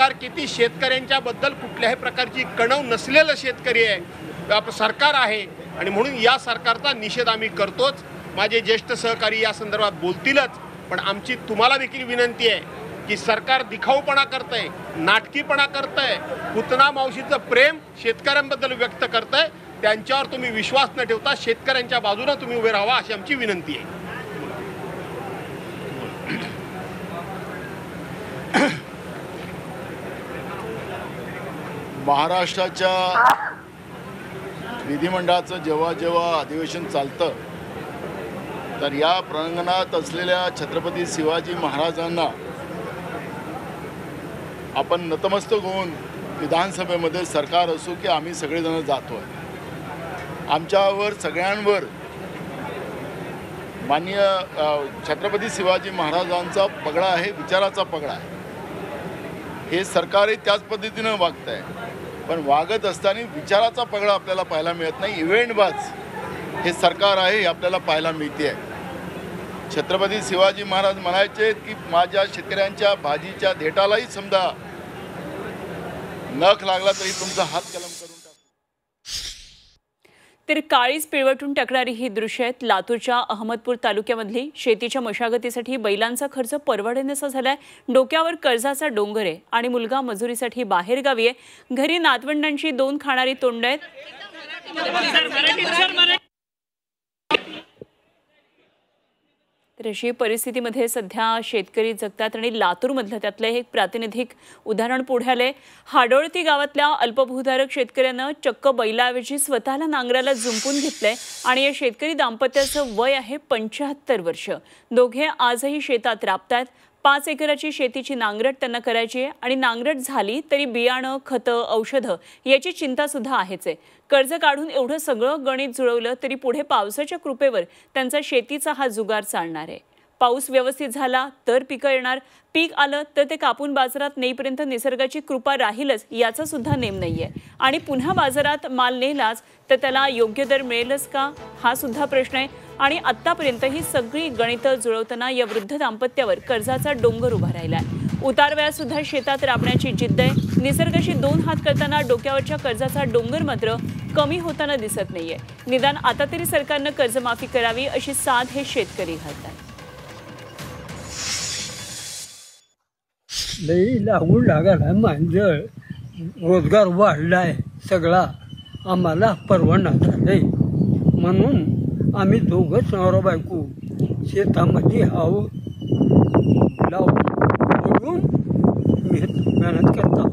सरकार किती शेतकऱ्यांच्या बद्दल कुठल्याही प्रकारची कणव नसलेलं शेतकरी आहे, आपलं सरकार आहे आणि म्हणून या सरकारचा निषेध आम्ही करतोच। माझे ज्येष्ठ सहकारी या संदर्भात बोलतीलच, पण आमची तुम्हाला देखील विनंती आहे की सरकार दिखाऊपणा करतंय, नाटकीपणा करतंय, पुतना मावशीचं प्रेम शेतकऱ्यांबद्दल व्यक्त करतंय, त्यांच्यावर तुम्ही विश्वास न ठेवता शेतकऱ्यांच्या बाजूने तुम्ही उभे राहावा अशी आमची विनंती आहे। महाराष्ट्राच्या विधिमंडळाचं जेव्हा जेव्हा अधिवेशन चालतं तर या प्रांगणात असलेल्या छत्रपती शिवाजी महाराजांना आपण नतमस्तक होऊन विधानसभेमध्ये सरकार असो की आम्ही सगळेजण जातोय, आमच्यावर सगळ्यांवर माननीय छत्रपती शिवाजी महाराजांचा पगडा आहे, विचाराचा पगडा आहे। हे सरकारही त्याच पद्धतीनं वागत आहे, पण वागत असताना विचाराचा पगडा आपल्याला पाहायला मिळत नाही। इव्हेंटबाज हे सरकार आहे हे आपल्याला पाहायला मिळते आहे। छत्रपती शिवाजी महाराज म्हणायचे की माझ्या शेतकऱ्यांच्या भाजीच्या देठालाही समजा नख लागला तरी तुमचा हात कलम करून तर काळीच पिळवटून टाकणारी ही दृश्य आहेत। लातूरच्या अहमदपूर तालुक्यामधली शेतीच्या मशागतीसाठी बैलांचा खर्च परवडण्याचा झालाय। डोक्यावर कर्जाचा डोंगर आहे आणि मुलगा मजुरीसाठी बाहेर गावी आहे। घरी नातवंडांची 2 खाणारी तोंड आहेत। तर अशी परिस्थितीमध्ये सध्या शेतकरी जगतात आणि लातूरमधलं त्यातलं एक प्रातिनिधिक उदाहरण पुढे आलंय। हाडोळती गावातल्या अल्पभूधारक शेतकऱ्यानं चक्क बैलाऐवजी स्वतःला नांगराला जुंपून घेतलंय आणि या शेतकरी दाम्पत्याचं वय आहे 75 वर्ष। दोघे आजही शेतात राबतात। 5 एकराची शेतीची नांगरट त्यांना करायची आहे आणि नांगरट झाली तरी बियाणं, खतं, औषधं याची चिंता सुद्धा आहेच आहे। कर्ज काढून एवढं सगळं गणित जुळवलं तरी पुढे पावसाच्या कृपेवर त्यांचा शेतीचा हा जुगार चालणार आहे। पाऊस व्यवस्थित झाला तर पिकं येणार, पीक आलं तर ते कापून बाजारात नेईपर्यंत निसर्गाची कृपा राहीलच याचा सुद्धा नेम नाहीये आणि पुन्हा बाजारात माल नेलाच तर त्याला योग्य दर मिळेलच का हा सुद्धा प्रश्न आहे। आणि आतापर्यंत ही सगळी गणितं जुळवताना या वृद्ध दाम्पत्यावर कर्जाचा डोंगर उभा राहिलाय। उतार वेळात सुद्धा शेतात राबण्याची जिद्द आहे। निसर्गाशी 2 हात करताना डोक्यावरच्या कर्जाचा डोंगर मात्र कमी होताना दिसत नाहीये। निदान आता तरी सरकारनं कर्जमाफी करावी अशी साध हे शेतकरी घालतात। लई लागून लागायला मांजर रोजगार वाढलाय सगळा, आम्हाला परवडणार झालंय म्हणून आम्ही दोघंच नवरा बायको शेतामध्ये आहो लावून मेहनत करता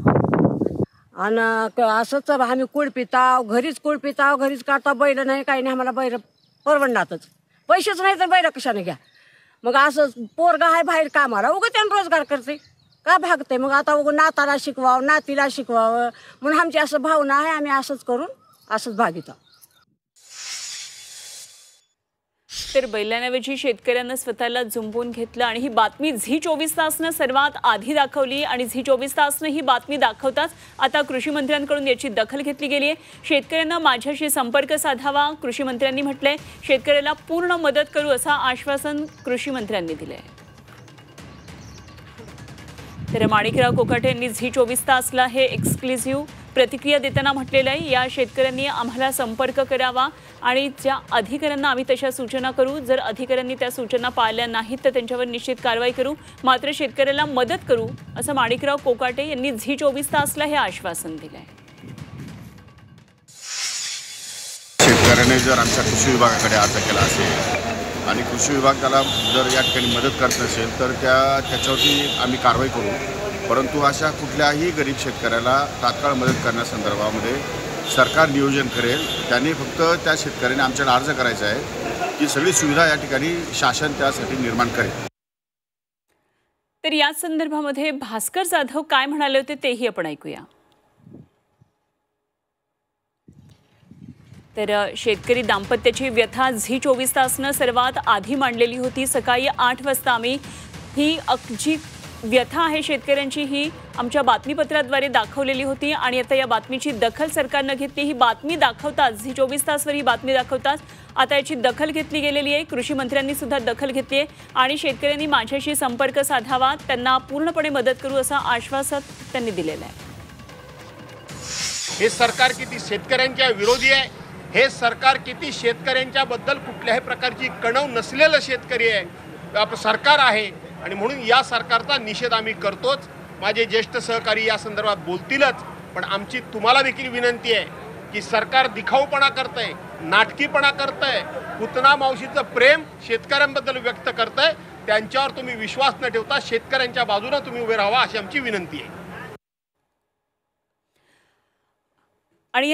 आणि असंच आम्ही कुळ पिताव, घरीच कुळ पिताव, घरीच काढता, बैल नाही काही नाही, आम्हाला बैल परवडणारच, पैसेच नाही तर बैल कशाने घ्या। मग असं पोरगा आहे बाहेर कामाला, उगं त्यानं रोजगार करते का भागते, मग आता उगं नाताला शिकवावं, नातीला शिकवावं म्हणून आमची असं भावना आहे, आम्ही असंच करून असंच भागितो। तर बैलांऐवजी शेतकऱ्यांना स्वतःला जुंपून घेतलं आणि ही बातमी झी 24 तासनं सर्वात आधी दाखवली आणि झी 24 तासनं ही बातमी दाखवताच आता कृषी मंत्र्यांकडून याची दखल घेतली गेली आहे। शेतकऱ्यांना माझ्याशी संपर्क साधावा कृषी मंत्र्यांनी म्हटलंय। शेतकऱ्याला पूर्ण मदत करू असं आश्वासन कृषी मंत्र्यांनी दिलंय। तर माणिकराव कोकाटे यांनी झी 24 तासला हे एक्सक्लुझिव्ह प्रतिक्रिया देताना म्हटलेलं आहे, या शेतकऱ्यांनी आम्हाला संपर्क करावा आणि ज्या अधिकाऱ्यांना आम्ही तशा सूचना करू, जर अधिकाऱ्यांनी त्या सूचना पाळल्या नाहीत तर त्यांच्यावर निश्चित कारवाई करू, मात्र शेतकऱ्याला मदत करू असं माणिकराव कोकाटे यांनी झी 24 तासला हे आश्वासन दिलं आहे। शेतकऱ्याने जर आमच्या कृषी विभागाकडे अर्ज केला असेल आणि कृषी विभाग त्याला जर या ठिकाणी मदत करत नसेल तर त्याच्यावरती आम्ही कारवाई करू। परंतु अशा कुठल्याही गरीब शेतकऱ्याला तात्काळ मदत करण्यासंदर्भामध्ये सरकार नियोजन करेल। त्यांनी फक्त त्या शेतकऱ्याने आमच्याकडे अर्ज करायचा आहे की सगळी सुविधा या ठिकाणी शासन त्यासाठी निर्माण करेल। तर या संदर्भामध्ये भास्कर जाधव काय म्हणाले होते तेही आपण ऐकूया। तर शेतकरी दाम्पत्याची व्यथा झी 24 तासनं सर्वात आधी मांडलेली होती। सकाळी 8 वाजता आम्ही ही जी व्यथा आहे शेतकऱ्यांची ही आमच्या बातमीपत्राद्वारे दाखवलेली होती आणि आता या बातमीची दखल सरकारनं घेतली। ही बातमी दाखवताच ही 24 तासवर ही बातमी दाखवताच आता याची दखल घेतली गेलेली आहे। कृषी मंत्र्यांनी सुद्धा दखल घेतली आहे आणि शेतकऱ्यांनी माझ्याशी संपर्क साधावा, त्यांना पूर्णपणे मदत करू असं आश्वासन त्यांनी दिलेलं आहे। हे सरकार किती शेतकऱ्यांच्या विरोधी आहे, हे सरकार किती शेतकऱ्यांच्या बद्दल कुठल्याही प्रकारची कणव नसलेलं शेतकरी आहे सरकार आहे आणि म्हणून या सरकारचा निषेध आम्ही करतोच। माझे ज्येष्ठ सहकारी या संदर्भात बोलतीलच, पण आमची तुम्हाला देखील विनंती आहे की सरकार दिखाऊपणा करतंय, नाटकीपणा करतंय, पुतना मावशीचं प्रेम शेतकऱ्यांबद्दल व्यक्त करतंय, त्यांच्यावर तुम्ही विश्वास न ठेवता शेतकऱ्यांच्या बाजूने तुम्ही उभे राहावा अशी आमची विनंती आहे। आणि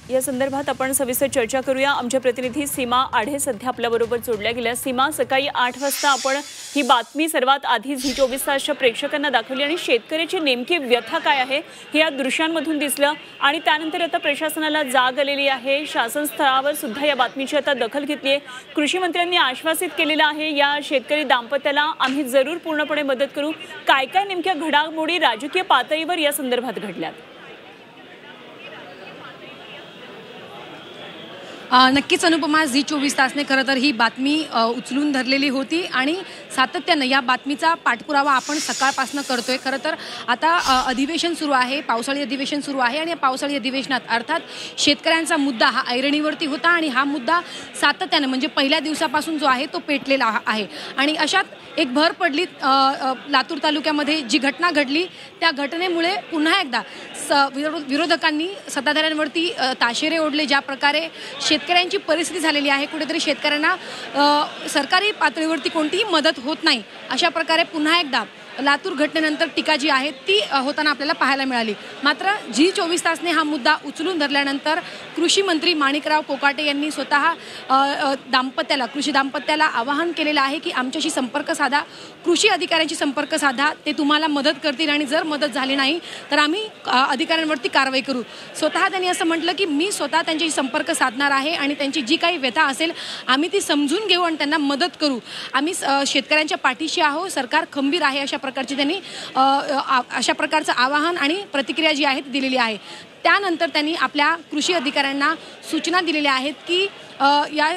या संदर्भात आपण सविस्तर चर्चा करूया। आमच्या प्रतिनिधी सीमा आढे सध्या आपल्याबरोबर जोडल्या गेल्या। सीमा, सकाळी 8 वाजता आपण ही बातमी सर्वात आधी झी 24 तासच्या प्रेक्षकांना दाखवली आणि शेतकऱ्याची नेमकी व्यथा काय आहे हे या दृश्यांमधून दिसलं आणि त्यानंतर आता प्रशासनाला जाग आलेली आहे। शासन स्तरावर सुद्धा या बातमीची आता दखल घेतली आहे। कृषी मंत्र्यांनी आश्वासित केलेलं आहे या शेतकरी दाम्पत्याला आम्ही जरूर पूर्णपणे मदत करू। काय काय नेमक्या घडामोडी राजकीय पातळीवर या संदर्भात घडल्यात? नक्कीच अनुपमा, झी 24 तासने खरं तर ही बातमी उचलून धरलेली होती आणि सातत्यानं या बातमीचा पाठपुरावा आपण सकाळपासून करतोय। खरं तर आता अधिवेशन सुरू आहे, पावसाळी अधिवेशन सुरू आहे आणि या पावसाळी अधिवेशनात अर्थात शेतकऱ्यांचा मुद्दा हा ऐरणीवरती होता आणि हा मुद्दा सातत्यानं म्हणजे पहिल्या दिवसापासून जो आहे तो पेटलेला आहे आणि अशात एक भर पडली लातूर तालुक्यामध्ये जी घटना घडली त्या घटनेमुळे पुन्हा एकदा विरोधकांनी सत्ताधाऱ्यांवरती ताशेरे ओढले। ज्या प्रकारे शेतकऱ्यांची परिस्थिती झालेली आहे, कुठेतरी शेतकऱ्यांना सरकारी पातळीवरती कोणतीही मदत होत नाही, अशा प्रकारे पुन्हा एकदा लातूर घटनेनंतर टीका जी आहे ती होताना आपल्याला पाहायला मिळाली। मात्र झी 24 तासने हा मुद्दा उचलून धरल्यानंतर कृषी मंत्री माणिकराव कोकाटे यांनी स्वतः कृषी दाम्पत्याला आवाहन केलेलं आहे की आमच्याशी संपर्क साधा, कृषी अधिकाऱ्यांशी संपर्क साधा, ते तुम्हाला मदत करतील आणि जर मदत झाली नाही तर आम्ही अधिकाऱ्यांवरती कारवाई करू। स्वतः त्यांनी असं म्हटलं की मी स्वतः त्यांच्याशी संपर्क साधणार आहे आणि त्यांची जी काही व्यथा असेल आम्ही ती समजून घेऊ आणि त्यांना मदत करू। आम्ही शेतकऱ्यांच्या पाठीशी आहोत, सरकार खंबीर आहे, अशा प्रकारची त्यांनी अशा प्रकारचं आवाहन आणि प्रतिक्रिया जी आहे ती दिलेली आहे। त्यानंतर त्यांनी आपल्या कृषी अधिकाऱ्यांना सूचना दिलेल्या आहेत की या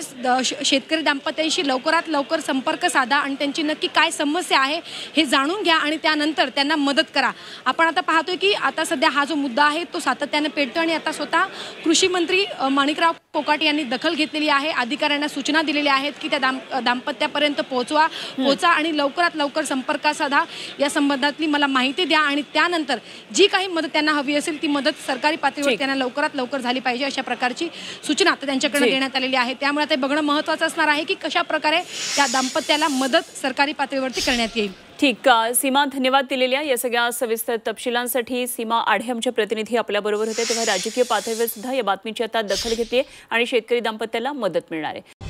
शेतकरी दाम्पत्यांशी लवकरात लवकर संपर्क साधा आणि त्यांची नक्की काय समस्या आहे हे जाणून घ्या आणि त्यानंतर त्यांना मदत करा। आपण आता पाहतोय की आता सध्या हा जो मुद्दा आहे तो सातत्याने पेटतो आणि आता स्वतः कृषी मंत्री माणिकराव कोकाटे यांनी दखल घेतलेली आहे, अधिकाऱ्यांना सूचना दिलेल्या आहेत की त्या दाम्पत्यापर्यंत पोहोचा आणि लवकरात लवकर संपर्क साधा, या संबंधातली मला माहिती द्या आणि त्यानंतर जी काही मदत त्यांना हवी असेल ती मदत सरकारी पातळीवर त्यांना लवकरात लवकर झाली पाहिजे, अशा प्रकारची सूचना आता त्यांच्याकडे देण्यात आलेली आहे। त्यामुळे ते बघणं महत्त्वाचं असणार आहे की कशा प्रकारे त्या दाम्पत्याला मदत सरकारी पातळीवरती करण्यात येईल। ठीक, सीमा, धन्यवाद दिलेल्या या सगळ्या सविस्तर तपशिलांसाठी। सीमा आढे आमचे प्रतिनिधी आपल्याबरोबर होते। तेव्हा राजकीय पातळीवर सुद्धा या बातमीची आता दखल घेतली आणि शेतकरी दाम्पत्याला मदत मिळणार आहे।